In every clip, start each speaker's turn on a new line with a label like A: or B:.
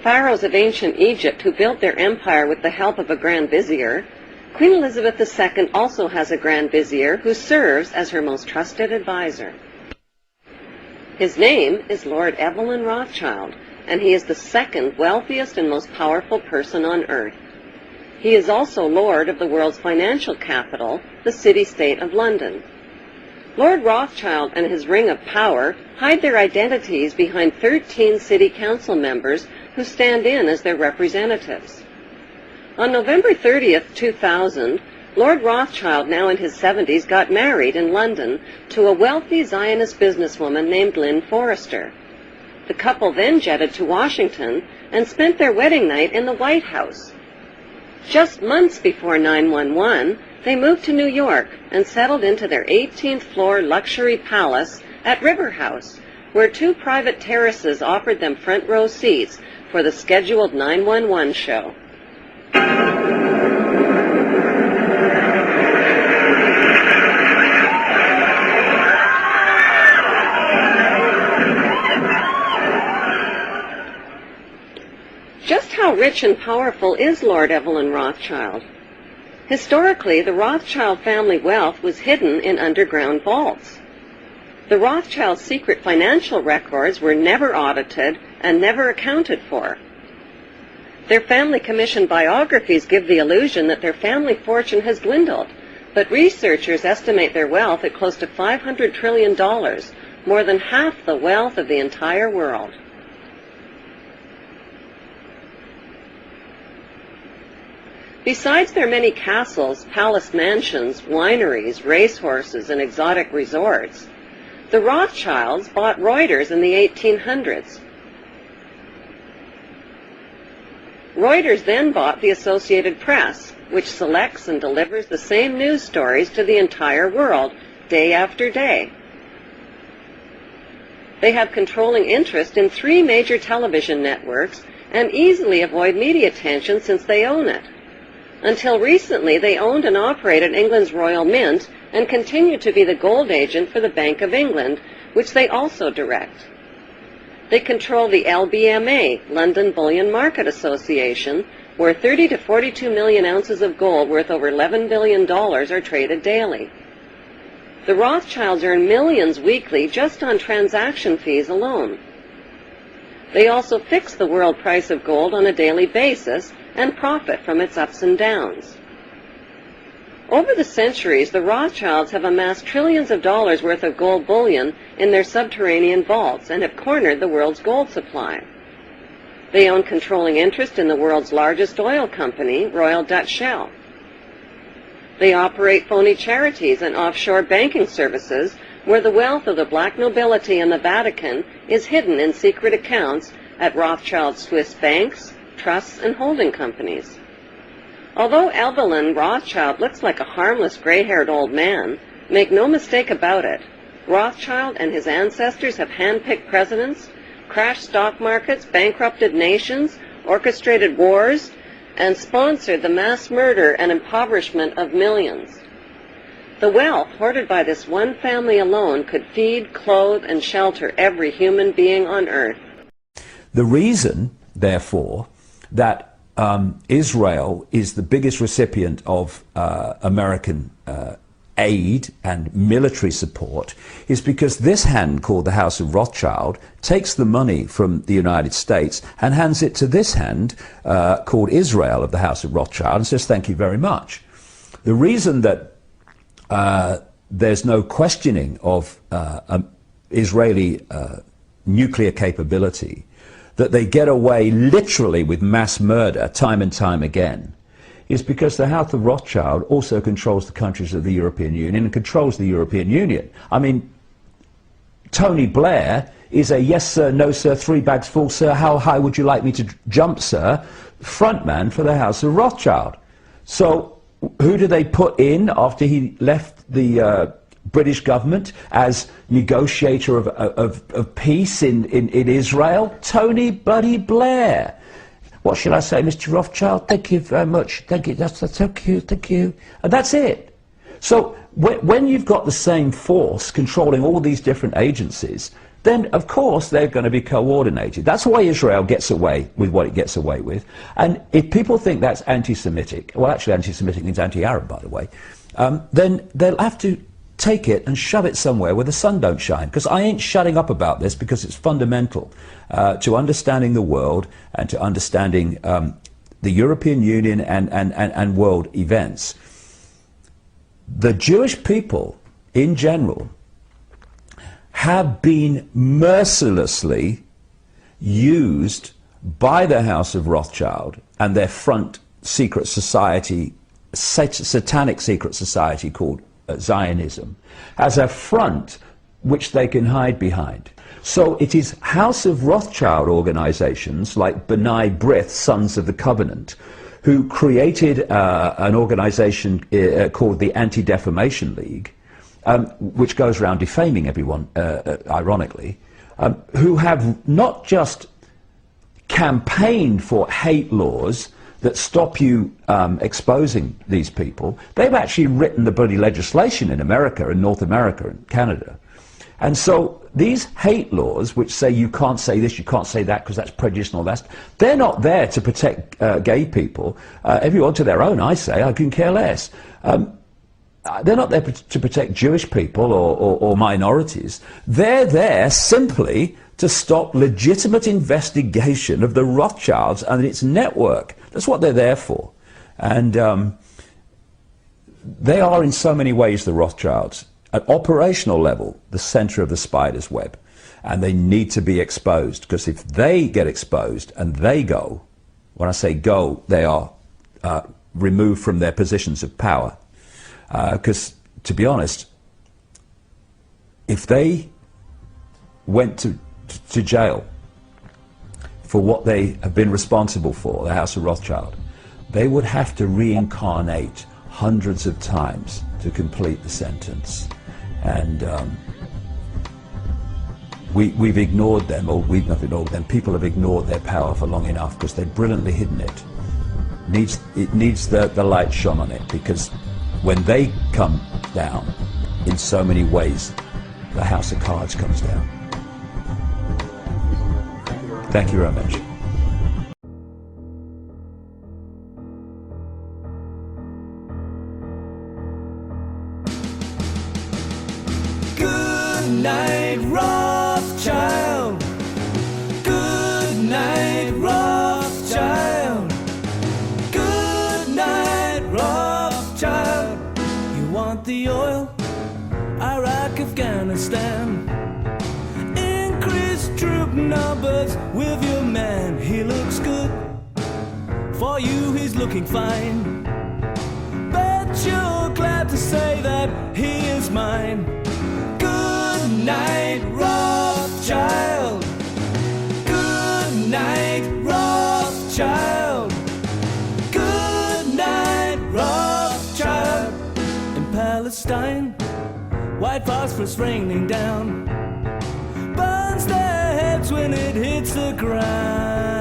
A: pharaohs of ancient Egypt who built their empire with the help of a Grand Vizier, Queen Elizabeth II also has a Grand Vizier who serves as her most trusted advisor. His name is Lord Evelyn Rothschild, and he is the second wealthiest and most powerful person on earth. He is also Lord of the world's financial capital, the city-state of London. Lord Rothschild and his ring of power hide their identities behind 13 city council members who stand in as their representatives. On November 30th, 2000, Lord Rothschild, now in his 70s, got married in London to a wealthy Zionist businesswoman named Lynn Forrester. The couple then jetted to Washington and spent their wedding night in the White House. Just months before 9/11, they moved to New York and settled into their 18th floor luxury palace at River House, where 2 private terraces offered them front row seats for the scheduled 911 show. Just how rich and powerful is Lord Evelyn Rothschild? Historically, the Rothschild family wealth was hidden in underground vaults. The Rothschilds' secret financial records were never audited and never accounted for. Their family-commissioned biographies give the illusion that their family fortune has dwindled, but researchers estimate their wealth at close to $500 trillion, more than half the wealth of the entire world. Besides their many castles, palace mansions, wineries, racehorses, and exotic resorts, the Rothschilds bought Reuters in the 1800s. Reuters then bought the Associated Press, which selects and delivers the same news stories to the entire world, day after day. They have controlling interest in 3 major television networks and easily avoid media attention since they own it. Until recently, they owned and operated England's Royal Mint and continue to be the gold agent for the Bank of England, which they also direct. They control the LBMA, London Bullion Market Association, where 30 to 42 million ounces of gold worth over $11 billion are traded daily. The Rothschilds earn millions weekly just on transaction fees alone. They also fix the world price of gold on a daily basis and profit from its ups and downs. Over the centuries, the Rothschilds have amassed trillions of dollars worth of gold bullion in their subterranean vaults and have cornered the world's gold supply. They own controlling interest in the world's largest oil company, Royal Dutch Shell. They operate phony charities and offshore banking services where the wealth of the black nobility and the Vatican is hidden in secret accounts at Rothschild Swiss banks, trusts, and holding companies. Although Evelyn Rothschild looks like a harmless gray-haired old man, make no mistake about it, Rothschild and his ancestors have handpicked presidents, crashed stock markets, bankrupted nations, orchestrated wars, and sponsored the mass murder and impoverishment of millions. The wealth hoarded by this one family alone could feed, clothe, and shelter every human being on earth.
B: The reason, therefore, that Israel is the biggest recipient of American aid and military support is because this hand called the House of Rothschild takes the money from the United States and hands it to this hand called Israel of the House of Rothschild and says thank you very much. The reason that there's no questioning of Israeli nuclear capability, that they get away literally with mass murder time and time again, is because the House of Rothschild also controls the countries of the European Union and controls the European Union. I mean, Tony Blair is a yes sir, no sir, 3 bags full sir, how high would you like me to jump sir, frontman for the House of Rothschild. So who do they put in after he left the British government as negotiator of peace in Israel? Tony Bloody Blair. What should I say, Mr. Rothschild? Thank you very much. Thank you. That's thank you. Thank you. And that's it. So when you've got the same force controlling all these different agencies, then of course they're going to be coordinated. That's why Israel gets away with what it gets away with. And if people think that's anti-Semitic, well, actually anti-Semitic means anti-Arab, by the way, then they'll have to take it and shove it somewhere where the sun don't shine. Because I ain't shutting up about this, because it's fundamental to understanding the world and to understanding the European Union and world events. The Jewish people in general have been mercilessly used by the House of Rothschild and their front secret society, satanic secret society called Zionism, as a front which they can hide behind. So it is House of Rothschild organizations like B'nai B'rith, Sons of the Covenant, who created an organization called the Anti-Defamation League, which goes around defaming everyone, ironically, who have not just campaigned for hate laws that stop you exposing these people, they've actually written the bloody legislation in America and North America and Canada. And so these hate laws, which say you can't say this, you can't say that because that's prejudice and all that, they're not there to protect gay people. Everyone to their own, I say, I can care less. They're not there to protect Jewish people or minorities. They're there simply to stop legitimate investigation of the Rothschilds and its network. That's what they're there for. And they are in so many ways, the Rothschilds, at operational level, the center of the spider's web. And they need to be exposed, because if they get exposed and they go, when I say go, they are removed from their positions of power. Because, to be honest, if they went to jail for what they have been responsible for, the House of Rothschild, they would have to reincarnate hundreds of times to complete the sentence. And we've ignored them, or we've not ignored them, people have ignored their power for long enough because they've brilliantly hidden it. It needs the light shone on it, because when they come down, in so many ways, the house of cards comes down. Thank you very much.
C: Goodnight Rothschild. Goodnight Rothschild. Goodnight Rothschild. You want the oil? Iraq, Afghanistan. Increase troop numbers with your man. He looks good. For you, he's looking fine. Bet you're glad to say that he is mine. Goodnight Rothschild. Goodnight Rothschild. Goodnight Rothschild. In Palestine, white phosphorus raining down, burns their heads when it hits the ground.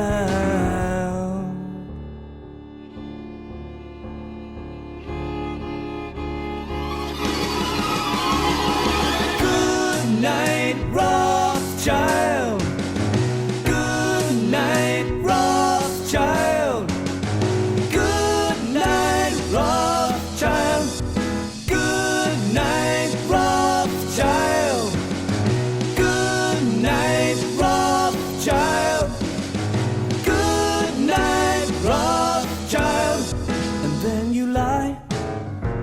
C: Goodnight Rothschild. Goodnight Rothschild. Goodnight Rothschild. Goodnight Rothschild. Goodnight Rothschild. Goodnight Rothschild. And then you lie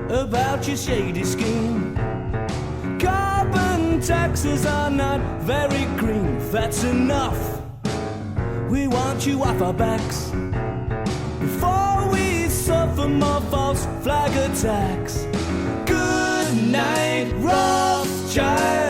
C: about your shady scheme. Carbon taxes are not very green. That's enough. We want you off our backs before we suffer more false flag attacks. Goodnight Rothschild.